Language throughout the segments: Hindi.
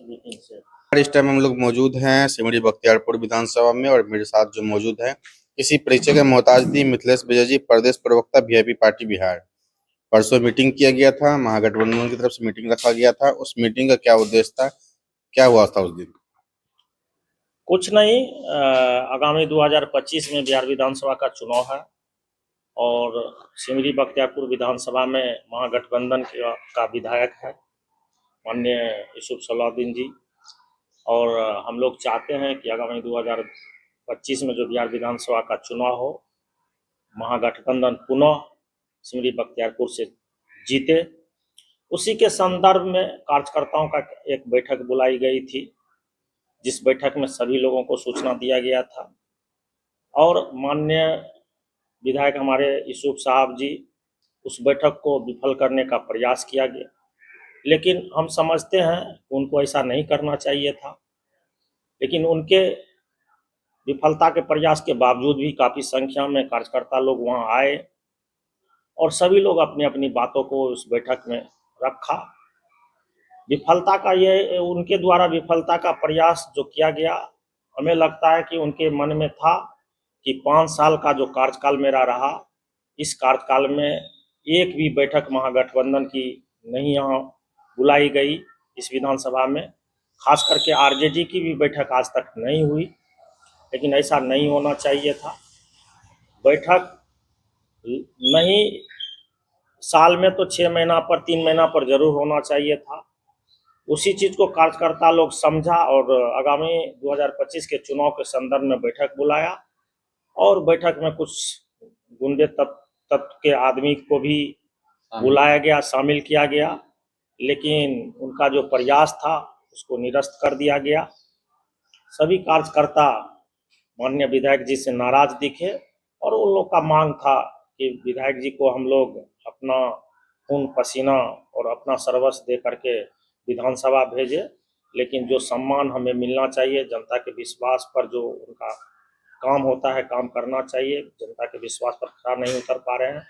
मीटिंग से। इस टाइम हम लोग मौजूद हैं सिमरी बख्तियारपुर विधानसभा में और मेरे साथ जो मौजूद हैं किसी परिचय के मोहताज नहीं, मिथिलेश विजय जी, प्रदेश प्रवक्ता वीआईपी पार्टी बिहार। परसों मीटिंग किया गया था, महागठबंधन की तरफ से मीटिंग रखा गया था। उस मीटिंग का क्या उद्देश्य था, क्या हुआ था उस दिन? कुछ नहीं, आगामी 2025 में बिहार विधानसभा का चुनाव है और सिमरी बख्तियारपुर विधानसभा में महागठबंधन का विधायक है माननीय यूसुफ सलाउद्दीन जी। और हम लोग चाहते हैं कि आगामी 2025 में जो बिहार विधानसभा का चुनाव हो, महागठबंधन पुनः सिमरी बख्तियारपुर से जीते। उसी के संदर्भ में कार्यकर्ताओं का एक बैठक बुलाई गई थी, जिस बैठक में सभी लोगों को सूचना दिया गया था और माननीय विधायक हमारे यूसुफ साहब जी, उस बैठक को विफल करने का प्रयास किया गया। लेकिन हम समझते हैं उनको ऐसा नहीं करना चाहिए था, लेकिन उनके विफलता के प्रयास के बावजूद भी काफ़ी संख्या में कार्यकर्ता लोग वहां आए और सभी लोग अपनी अपनी बातों को उस बैठक में रखा। विफलता का ये उनके द्वारा विफलता का प्रयास जो किया गया, हमें लगता है कि उनके मन में था कि 5 साल का जो कार्यकाल मेरा रहा, इस कार्यकाल में एक भी बैठक महागठबंधन की नहीं यहाँ बुलाई गई इस विधानसभा में। खास करके आरजेडी की भी बैठक आज तक नहीं हुई, लेकिन ऐसा नहीं होना चाहिए था। बैठक नहीं, साल में तो 6 महीना पर 3 महीना पर जरूर होना चाहिए था। उसी चीज को कार्यकर्ता लोग समझा और आगामी 2025 के चुनाव के संदर्भ में बैठक बुलाया और बैठक में कुछ गुंडे तत्व के आदमी को भी बुलाया गया, शामिल किया गया, लेकिन उनका जो प्रयास था उसको निरस्त कर दिया गया। सभी कार्यकर्ता माननीय विधायक जी से नाराज दिखे और उन लोग का मांग था कि विधायक जी को हम लोग अपना खून पसीना और अपना सर्वस्व दे करके विधानसभा भेजे, लेकिन जो सम्मान हमें मिलना चाहिए, जनता के विश्वास पर जो उनका काम होता है, काम करना चाहिए। जनता के विश्वास पर खरा नहीं उतर पा रहे हैं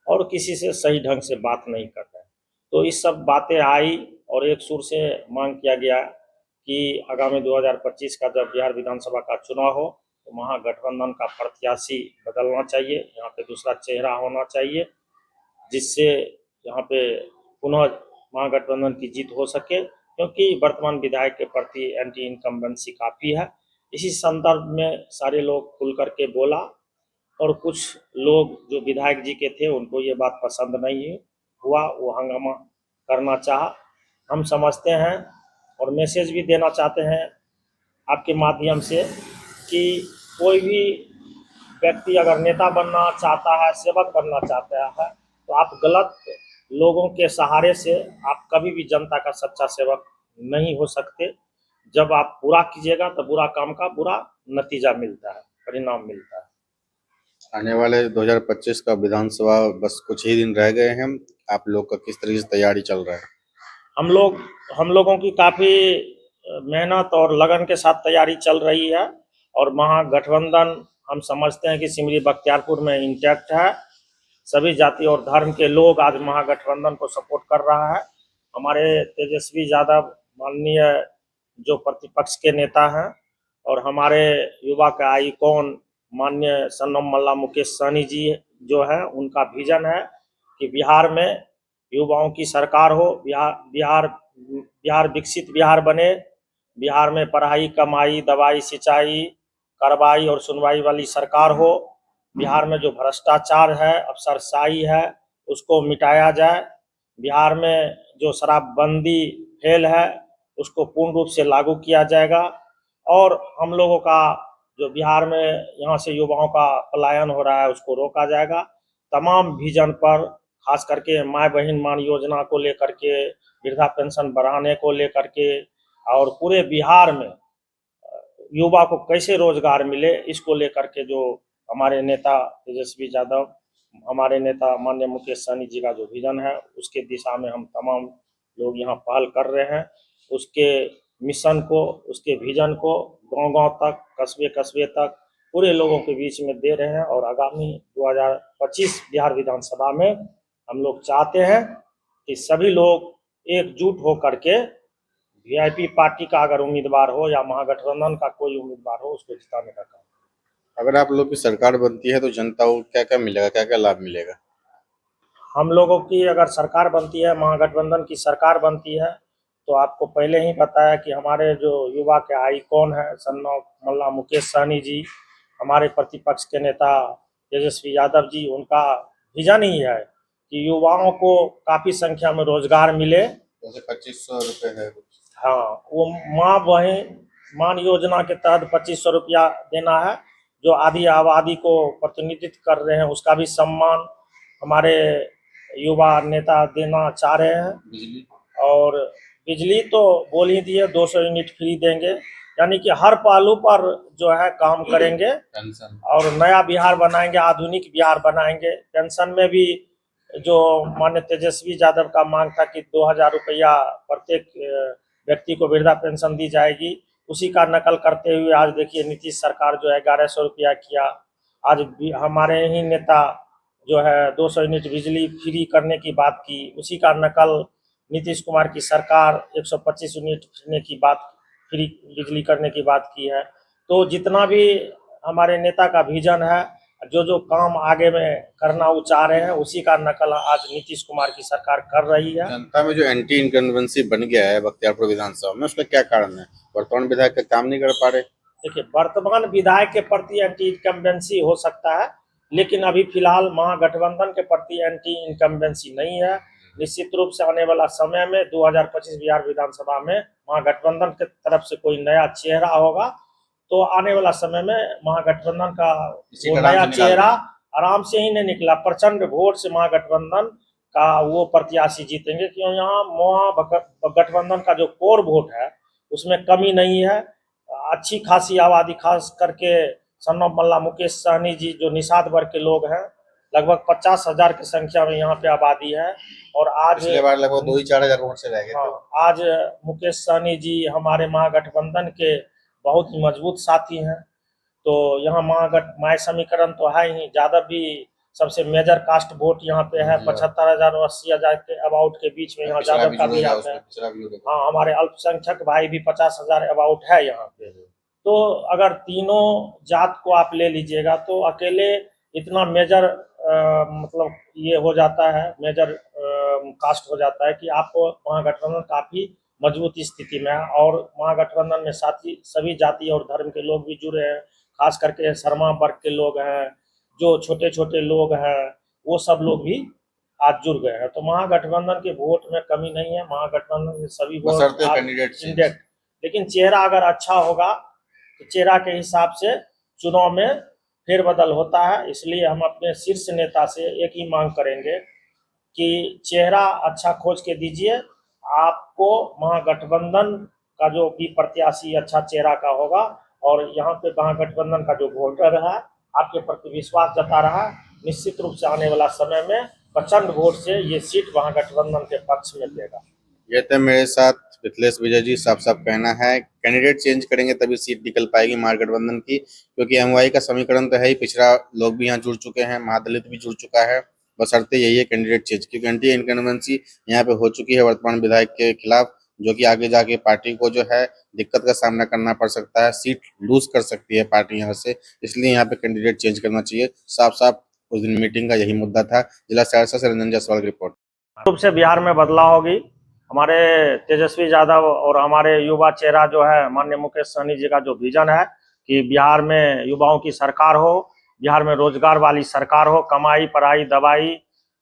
और किसी से सही ढंग से बात नहीं कर रहे हैं। तो इस सब बातें आई और एक सुर से मांग किया गया कि आगामी 2025 का जब बिहार विधानसभा का चुनाव हो तो महागठबंधन का प्रत्याशी बदलना चाहिए, यहाँ पे दूसरा चेहरा होना चाहिए, जिससे यहाँ पे पुनः महागठबंधन की जीत हो सके, क्योंकि वर्तमान विधायक के प्रति एंटी इनकम्बेंसी काफ़ी है। इसी संदर्भ में सारे लोग खुल करके बोला और कुछ लोग जो विधायक जी के थे उनको ये बात पसंद नहीं हुआ, वो हंगामा करना चाहा। हम समझते हैं और मैसेज भी देना चाहते हैं आपके माध्यम से कि कोई भी व्यक्ति अगर नेता बनना चाहता है, सेवक बनना चाहता है, तो आप गलत लोगों के सहारे से आप कभी भी जनता का सच्चा सेवक नहीं हो सकते। जब आप बुरा कीजिएगा तो बुरा काम का बुरा नतीजा मिलता है, परिणाम मिलता है। आने वाले 2025 का विधानसभा बस कुछ ही दिन रह गए हैं, आप लोग का किस तरीके से तैयारी चल रहा है? हम लोगों की काफ़ी मेहनत और लगन के साथ तैयारी चल रही है और महागठबंधन हम समझते हैं कि सिमरी बख्तियारपुर में इंटैक्ट है। सभी जाति और धर्म के लोग आज महागठबंधन को सपोर्ट कर रहा है। हमारे तेजस्वी यादव माननीय जो प्रतिपक्ष के नेता हैं और हमारे युवा का आइकॉन माननीय सन्नम मल्ला मुकेश सहनी जी जो है, उनका विजन है कि बिहार में युवाओं की सरकार हो, बिहार विकसित बिहार बने, बिहार में पढ़ाई, कमाई, दवाई, सिंचाई, कार्रवाई और सुनवाई वाली सरकार हो, बिहार में जो भ्रष्टाचार है, अफसरशाही है, उसको मिटाया जाए, बिहार में जो शराबबंदी फेल है उसको पूर्ण रूप से लागू किया जाएगा और हम लोगों का जो बिहार में यहाँ से युवाओं का पलायन हो रहा है उसको रोका जाएगा। तमाम विजन पर, खास करके माँ बहन मान योजना को लेकर के, वृद्धा पेंशन बढ़ाने को लेकर के और पूरे बिहार में युवा को कैसे रोजगार मिले, इसको लेकर के जो हमारे नेता तेजस्वी यादव, हमारे नेता माननीय मुकेश सहनी जी का जो विजन है, उसके दिशा में हम तमाम लोग यहाँ पहल कर रहे हैं। उसके मिशन को, उसके विजन को गांव-गांव तक, कस्बे-कस्बे तक पूरे लोगों के बीच में दे रहे हैं और आगामी 2025 बिहार विधानसभा में हम लोग चाहते हैं कि सभी लोग एकजुट होकर के वीआईपी पार्टी का अगर उम्मीदवार हो या महागठबंधन का कोई उम्मीदवार हो, उसको जिताने का काम। अगर आप लोग की सरकार बनती है तो जनता को क्या क्या मिलेगा, क्या क्या लाभ मिलेगा? हम लोगों की अगर सरकार बनती है, महागठबंधन की सरकार बनती है, तो आपको पहले ही पता है कि हमारे जो युवा के आइकॉन है सन्ना मल्ला मुकेश सहनी जी, हमारे प्रतिपक्ष के नेता तेजस्वी यादव जी, उनका विजन ही है कि युवाओं को काफ़ी संख्या में रोजगार मिले। जैसे 2500 रुपये है कुछ। हाँ, वो माँ बहन मान योजना के तहत 2500 रुपया देना है, जो आधी आबादी को प्रतिनिधित्व कर रहे हैं, उसका भी सम्मान हमारे युवा नेता देना चाह रहे हैं। बिजली और बिजली तो बोल ही दिए 200 यूनिट फ्री देंगे, यानी कि हर पहलू पर जो है काम करेंगे पेंशन और नया बिहार बनाएंगे, आधुनिक बिहार बनाएंगे। पेंशन में भी जो माननीय तेजस्वी यादव का मांग था कि 2000 रुपया प्रत्येक व्यक्ति को वृद्धा पेंशन दी जाएगी, उसी का नकल करते हुए आज देखिए नीतीश सरकार जो है 1100 रुपया किया। आज हमारे ही नेता जो है 200 यूनिट बिजली फ्री करने की बात की, उसी का नकल नीतीश कुमार की सरकार 125 यूनिट फ्री की बात, फ्री बिजली करने की बात की है। तो जितना भी हमारे नेता का विजन है, जो जो काम आगे में करना वो चाह रहे हैं, उसी का नकल आज नीतीश कुमार की सरकार कर रही है। जनता में जो एंटी इनकम्बेंसी बन गया है बख्तियारपुर विधानसभा में, उसका क्या कारण है? वर्तमान विधायक का काम नहीं कर पा रहे? देखिए, वर्तमान विधायक के प्रति एंटी इनकम्बेंसी हो सकता है, लेकिन अभी फिलहाल महागठबंधन के प्रति एंटी इनकम्बेंसी नहीं है। निश्चित रूप से आने वाला समय में 2025 बिहार विधानसभा में महागठबंधन की तरफ से कोई नया चेहरा होगा, तो आने वाला समय में महागठबंधन का वो नया चेहरा आराम से ही नहीं निकला, प्रचंड वोट से महागठबंधन का वो प्रत्याशी जीतेंगे, क्यों यहाँ महागठबंधन का जो कोर वोट है उसमें कमी नहीं है। अच्छी खासी आबादी, खास करके सन्ना मल्ला मुकेश सहनी जी जो निषाद वर्ग के लोग हैं, लगभग 50,000 की संख्या में यहाँ पे आबादी है। और आज पिछले बार लगभग 2 ही 4 हजार वोट से रह गए। हाँ, आज मुकेश सहनी जी हमारे महागठबंधन के बहुत ही मजबूत साथी हैं। तो यहाँ माय समीकरण तो है ही, यादव भी सबसे मेजर कास्ट वोट यहाँ पे है, 75,000 और 80,000 के अबाउट के बीच में यहाँ यादव का भी आता है। हाँ, हमारे अल्पसंख्यक भाई भी 50,000 अबाउट है यहाँ पे। तो अगर तीनों जात को आप ले लीजिएगा तो अकेले इतना मेजर मतलब ये हो जाता है, मेजर कास्ट हो जाता है कि आपको महागठबंधन काफी मजबूत स्थिति में है। और महागठबंधन में साथी सभी जाति और धर्म के लोग भी जुड़े हैं, खास करके शर्मा वर्ग के लोग हैं, जो छोटे छोटे लोग हैं, वो सब लोग भी आज जुड़ गए हैं। तो महागठबंधन के वोट में कमी नहीं है, महागठबंधन के सभी वोट इंडेक्ट। लेकिन चेहरा अगर अच्छा होगा तो चेहरा के हिसाब से चुनाव में फेरबदल होता है। इसलिए हम अपने शीर्ष नेता से एक ही मांग करेंगे कि चेहरा अच्छा खोज के दीजिए, आपको महागठबंधन का जो भी प्रत्याशी अच्छा चेहरा का होगा, और यहाँ पे महागठबंधन का जो वोटर है आपके प्रति विश्वास जता रहा है, निश्चित रूप से आने वाला समय में प्रचंड वोट से ये सीट महागठबंधन के पक्ष में देगा। ये तो मेरे साथ मिथिलेश विजय जी, साफ साफ कहना है कैंडिडेट चेंज करेंगे तभी सीट निकल पाएगी महागठबंधन की, क्योंकि एमवाई का समीकरण तो है ही, पिछड़ा लोग भी यहाँ जुड़ चुके हैं, महादलित भी जुड़ चुका है, बशर्ते यही है कैंडिडेट चेंज, क्योंकि एंटी इनकम्बेंसी यहाँ पे हो चुकी है वर्तमान विधायक के खिलाफ, जो कि आगे जाके पार्टी को जो है दिक्कत का सामना करना पड़ सकता है, सीट लूज कर सकती है पार्टी यहाँ से। इसलिए यहाँ पे कैंडिडेट चेंज करना चाहिए। साफ साफ उस दिन मीटिंग का यही मुद्दा था। जिला सहरसा से रंजन जायसवाल की रिपोर्ट। रूप से बिहार में बदलाव होगी। हमारे तेजस्वी यादव और हमारे युवा चेहरा जो है माननीय मुकेश सहनी जी का जो विजन है कि बिहार में युवाओं की सरकार हो, बिहार में रोजगार वाली सरकार हो, कमाई पढ़ाई दवाई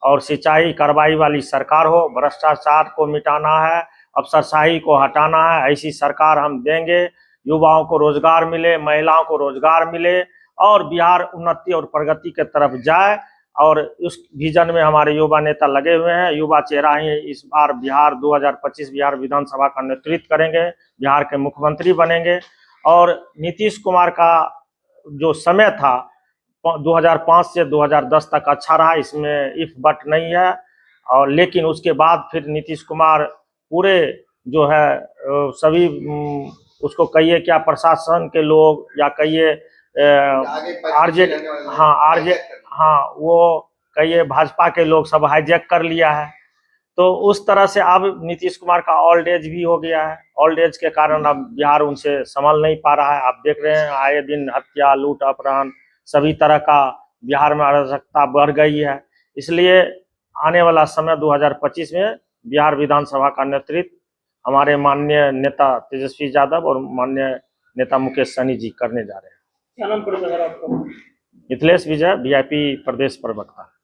और सिंचाई करवाई वाली सरकार हो, भ्रष्टाचार को मिटाना है, अफसरशाही को हटाना है, ऐसी सरकार हम देंगे। युवाओं को रोजगार मिले, महिलाओं को रोजगार मिले और बिहार उन्नति और प्रगति के तरफ जाए। और उस विजन में हमारे युवा नेता लगे हुए हैं। युवा चेहरा ही इस बार बिहार 2025 बिहार विधानसभा का नेतृत्व करेंगे, बिहार के मुख्यमंत्री बनेंगे। और नीतीश कुमार का जो समय था 2005 से 2010 तक अच्छा रहा, इसमें इफ बट नहीं है। और लेकिन उसके बाद फिर नीतीश कुमार पूरे जो है सभी उसको कहिए क्या प्रशासन के लोग या कहिए आरजेडी, हाँ वो कहिए भाजपा के लोग सब हाईजैक कर लिया है। तो उस तरह से अब नीतीश कुमार का ओल्ड एज भी हो गया है। ओल्ड एज के कारण अब बिहार उनसे संभल नहीं पा रहा है। आप देख रहे हैं आए दिन हत्या, लूट, अपहरण, सभी तरह का बिहार में अराजकता बढ़ गई है। इसलिए आने वाला समय 2025 में बिहार विधानसभा का नेतृत्व हमारे माननीय नेता तेजस्वी यादव और माननीय नेता मुकेश सहनी जी करने जा रहे हैं। क्या नाम पड़ेगा सर आपका? मिथिलेश विजय, वीआईपी प्रदेश प्रवक्ता।